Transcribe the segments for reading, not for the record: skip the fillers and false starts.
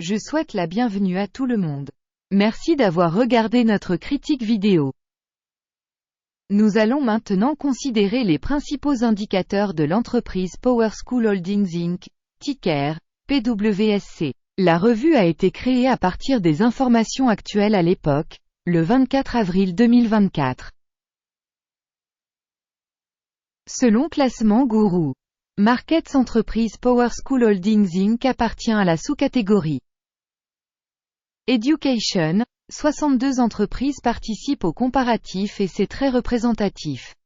Je souhaite la bienvenue à tout le monde. Merci d'avoir regardé notre critique vidéo. Nous allons maintenant considérer les principaux indicateurs de l'entreprise PowerSchool Holdings Inc., ticker PWSC. La revue a été créée à partir des informations actuelles à l'époque, le 24 avril 2024. Selon Classement Guru, Markets Entreprise PowerSchool Holdings Inc. appartient à la sous-catégorie Education. 62 entreprises participent au comparatif et c'est très représentatif.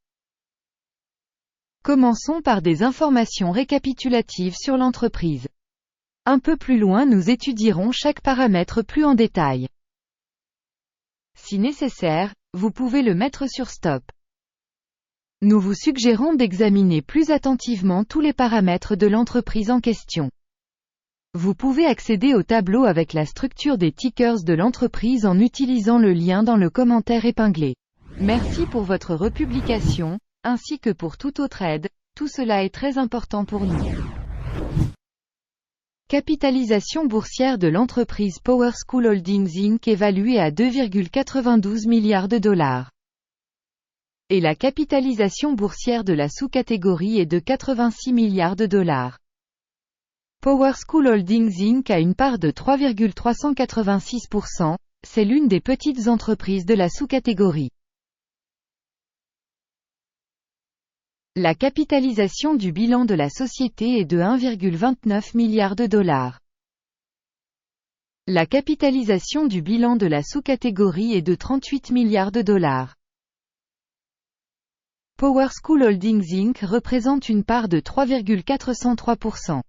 Commençons par des informations récapitulatives sur l'entreprise. Un peu plus loin, nous étudierons chaque paramètre plus en détail. Si nécessaire, vous pouvez le mettre sur stop. Nous vous suggérons d'examiner plus attentivement tous les paramètres de l'entreprise en question. Vous pouvez accéder au tableau avec la structure des tickers de l'entreprise en utilisant le lien dans le commentaire épinglé. Merci pour votre republication, ainsi que pour toute autre aide, tout cela est très important pour nous. Capitalisation boursière de l'entreprise PowerSchool Holdings Inc. évaluée à 2,92 milliards de dollars. Et la capitalisation boursière de la sous-catégorie est de 86 milliards de dollars. PowerSchool Holdings Inc. a une part de 3,386%, c'est l'une des petites entreprises de la sous-catégorie. La capitalisation du bilan de la société est de 1,29 milliard de dollars. La capitalisation du bilan de la sous-catégorie est de 38 milliards de dollars. PowerSchool Holdings Inc. représente une part de 3,403%.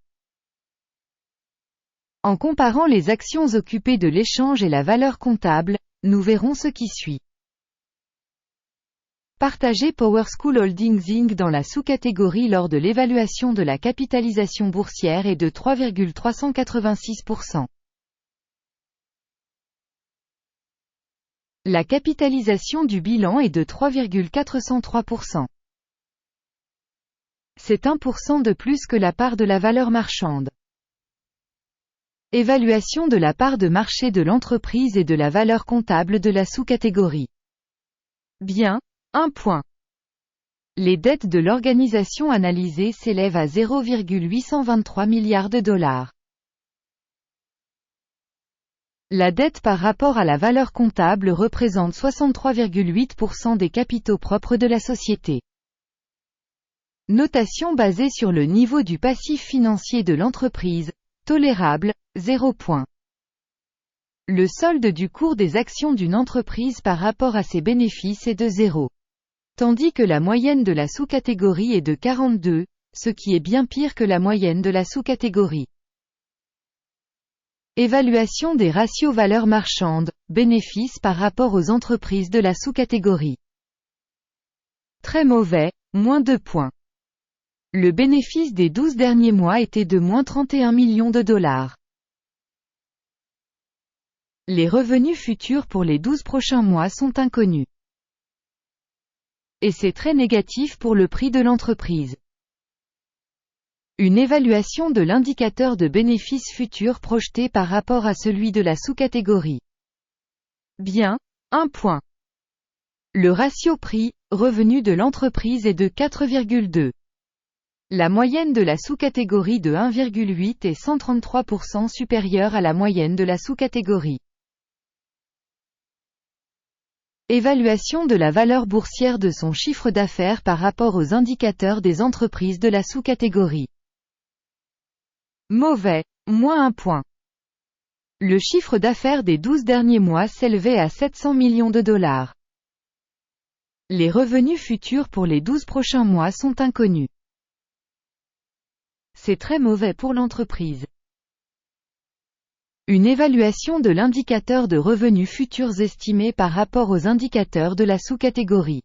En comparant les actions occupées de l'échange et la valeur comptable, nous verrons ce qui suit. Partager PowerSchool Holdings Inc. dans la sous-catégorie lors de l'évaluation de la capitalisation boursière est de 3,386%. La capitalisation du bilan est de 3,403%. C'est 1% de plus que la part de la valeur marchande. Évaluation de la part de marché de l'entreprise et de la valeur comptable de la sous-catégorie. Bien, 1 point. Les dettes de l'organisation analysée s'élèvent à 0,823 milliards de dollars. La dette par rapport à la valeur comptable représente 63,8% des capitaux propres de la société. Notation basée sur le niveau du passif financier de l'entreprise, tolérable, 0 point. Le solde du cours des actions d'une entreprise par rapport à ses bénéfices est de 0. Tandis que la moyenne de la sous-catégorie est de 42, ce qui est bien pire que la moyenne de la sous-catégorie. Évaluation des ratios valeur marchande, bénéfices par rapport aux entreprises de la sous-catégorie. Très mauvais, moins 2 points. Le bénéfice des 12 derniers mois était de moins 31 millions de dollars. Les revenus futurs pour les 12 prochains mois sont inconnus. Et c'est très négatif pour le prix de l'entreprise. Une évaluation de l'indicateur de bénéfices futurs projeté par rapport à celui de la sous-catégorie. Bien, 1 point. Le ratio prix-revenu de l'entreprise est de 4,2. La moyenne de la sous-catégorie de 1,8 est 133% supérieure à la moyenne de la sous-catégorie. Évaluation de la valeur boursière de son chiffre d'affaires par rapport aux indicateurs des entreprises de la sous-catégorie. Mauvais, moins 1 point. Le chiffre d'affaires des 12 derniers mois s'élevait à 700 millions de dollars. Les revenus futurs pour les 12 prochains mois sont inconnus. C'est très mauvais pour l'entreprise. Une évaluation de l'indicateur de revenus futurs estimés par rapport aux indicateurs de la sous-catégorie.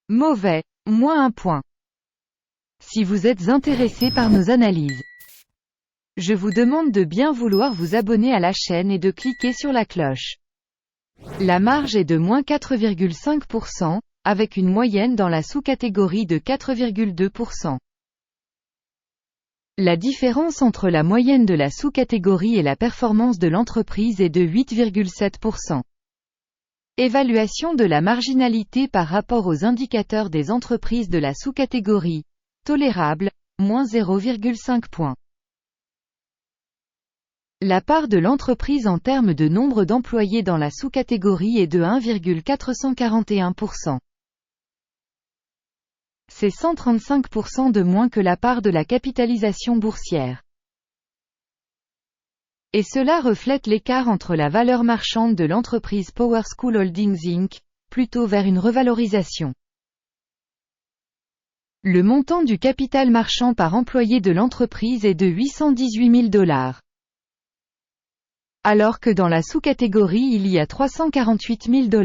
Mauvais, moins 1 point. Si vous êtes intéressé par nos analyses, je vous demande de bien vouloir vous abonner à la chaîne et de cliquer sur la cloche. La marge est de moins 4,5%, avec une moyenne dans la sous-catégorie de 4,2%. La différence entre la moyenne de la sous-catégorie et la performance de l'entreprise est de 8,7%. Évaluation de la marginalité par rapport aux indicateurs des entreprises de la sous-catégorie. Tolérable, moins 0,5 points. La part de l'entreprise en termes de nombre d'employés dans la sous-catégorie est de 1,441%. C'est 135% de moins que la part de la capitalisation boursière. Et cela reflète l'écart entre la valeur marchande de l'entreprise PowerSchool Holdings Inc., plutôt vers une revalorisation. Le montant du capital marchand par employé de l'entreprise est de $818 000. Alors que dans la sous-catégorie il y a $348 000.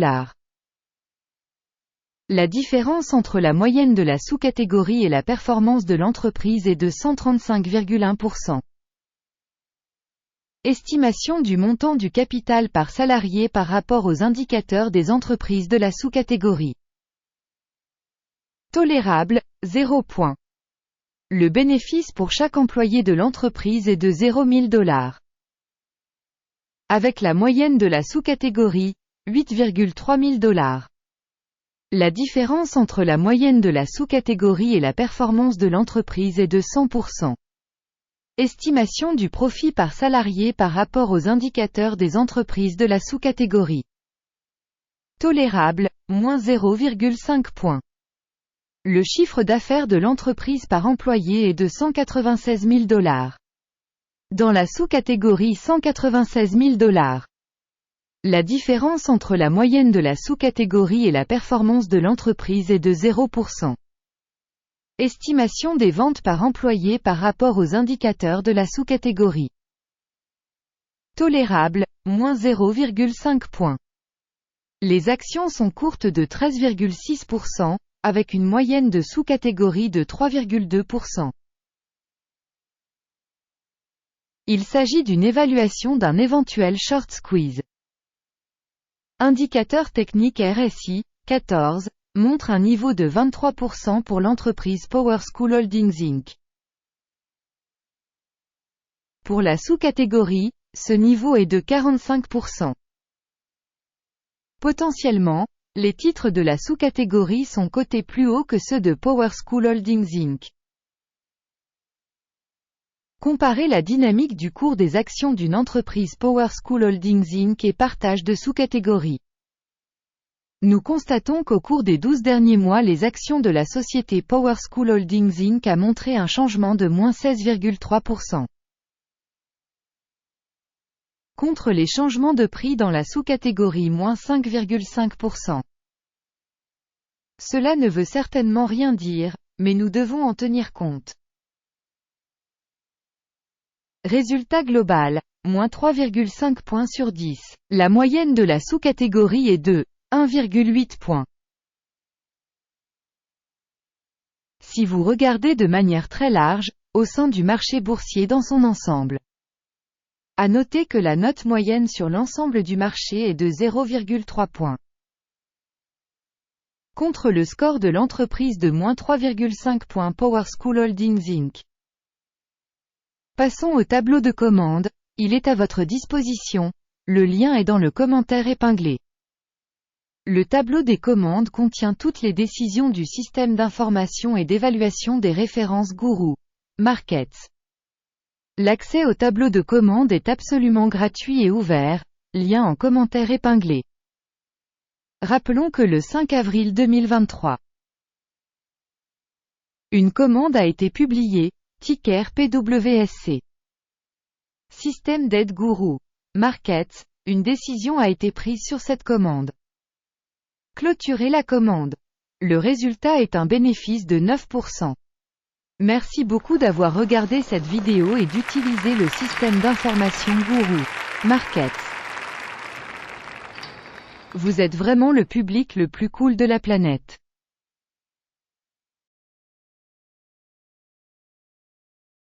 La différence entre la moyenne de la sous-catégorie et la performance de l'entreprise est de 135,1%. Estimation du montant du capital par salarié par rapport aux indicateurs des entreprises de la sous-catégorie. Tolérable, 0 points. Le bénéfice pour chaque employé de l'entreprise est de $0 000. Avec la moyenne de la sous-catégorie, $8,3 000. La différence entre la moyenne de la sous-catégorie et la performance de l'entreprise est de 100%. Estimation du profit par salarié par rapport aux indicateurs des entreprises de la sous-catégorie. Tolérable, moins 0,5 points. Le chiffre d'affaires de l'entreprise par employé est de $196 000. Dans la sous-catégorie $196 000. La différence entre la moyenne de la sous-catégorie et la performance de l'entreprise est de 0%. Estimation des ventes par employé par rapport aux indicateurs de la sous-catégorie. Tolérable, moins 0,5 points. Les actions sont courtes de 13,6%, avec une moyenne de sous-catégorie de 3,2%. Il s'agit d'une évaluation d'un éventuel short squeeze. Indicateur technique RSI, 14, montre un niveau de 23% pour l'entreprise PowerSchool Holdings Inc. Pour la sous-catégorie, ce niveau est de 45%. Potentiellement, les titres de la sous-catégorie sont cotés plus haut que ceux de PowerSchool Holdings Inc. Comparez la dynamique du cours des actions d'une entreprise PowerSchool Holdings Inc. et partage de sous-catégories. Nous constatons qu'au cours des 12 derniers mois les actions de la société PowerSchool Holdings Inc. a montré un changement de moins 16,3%. Contre les changements de prix dans la sous-catégorie moins 5,5%. Cela ne veut certainement rien dire, mais nous devons en tenir compte. Résultat global, moins 3,5 points sur 10. La moyenne de la sous-catégorie est de 1,8 points. Si vous regardez de manière très large, au sein du marché boursier dans son ensemble. À noter que la note moyenne sur l'ensemble du marché est de 0,3 points. Contre le score de l'entreprise de moins 3,5 points PowerSchool Holdings Inc. Passons au tableau de commande, il est à votre disposition, le lien est dans le commentaire épinglé. Le tableau des commandes contient toutes les décisions du système d'information et d'évaluation des références Guru Markets. L'accès au tableau de commande est absolument gratuit et ouvert, lien en commentaire épinglé. Rappelons que le 5 avril 2023, une commande a été publiée, ticker PWSC. Système d'aide Guru Markets, une décision a été prise sur cette commande. Clôturer la commande. Le résultat est un bénéfice de 9%. Merci beaucoup d'avoir regardé cette vidéo et d'utiliser le système d'information Guru Markets. Vous êtes vraiment le public le plus cool de la planète.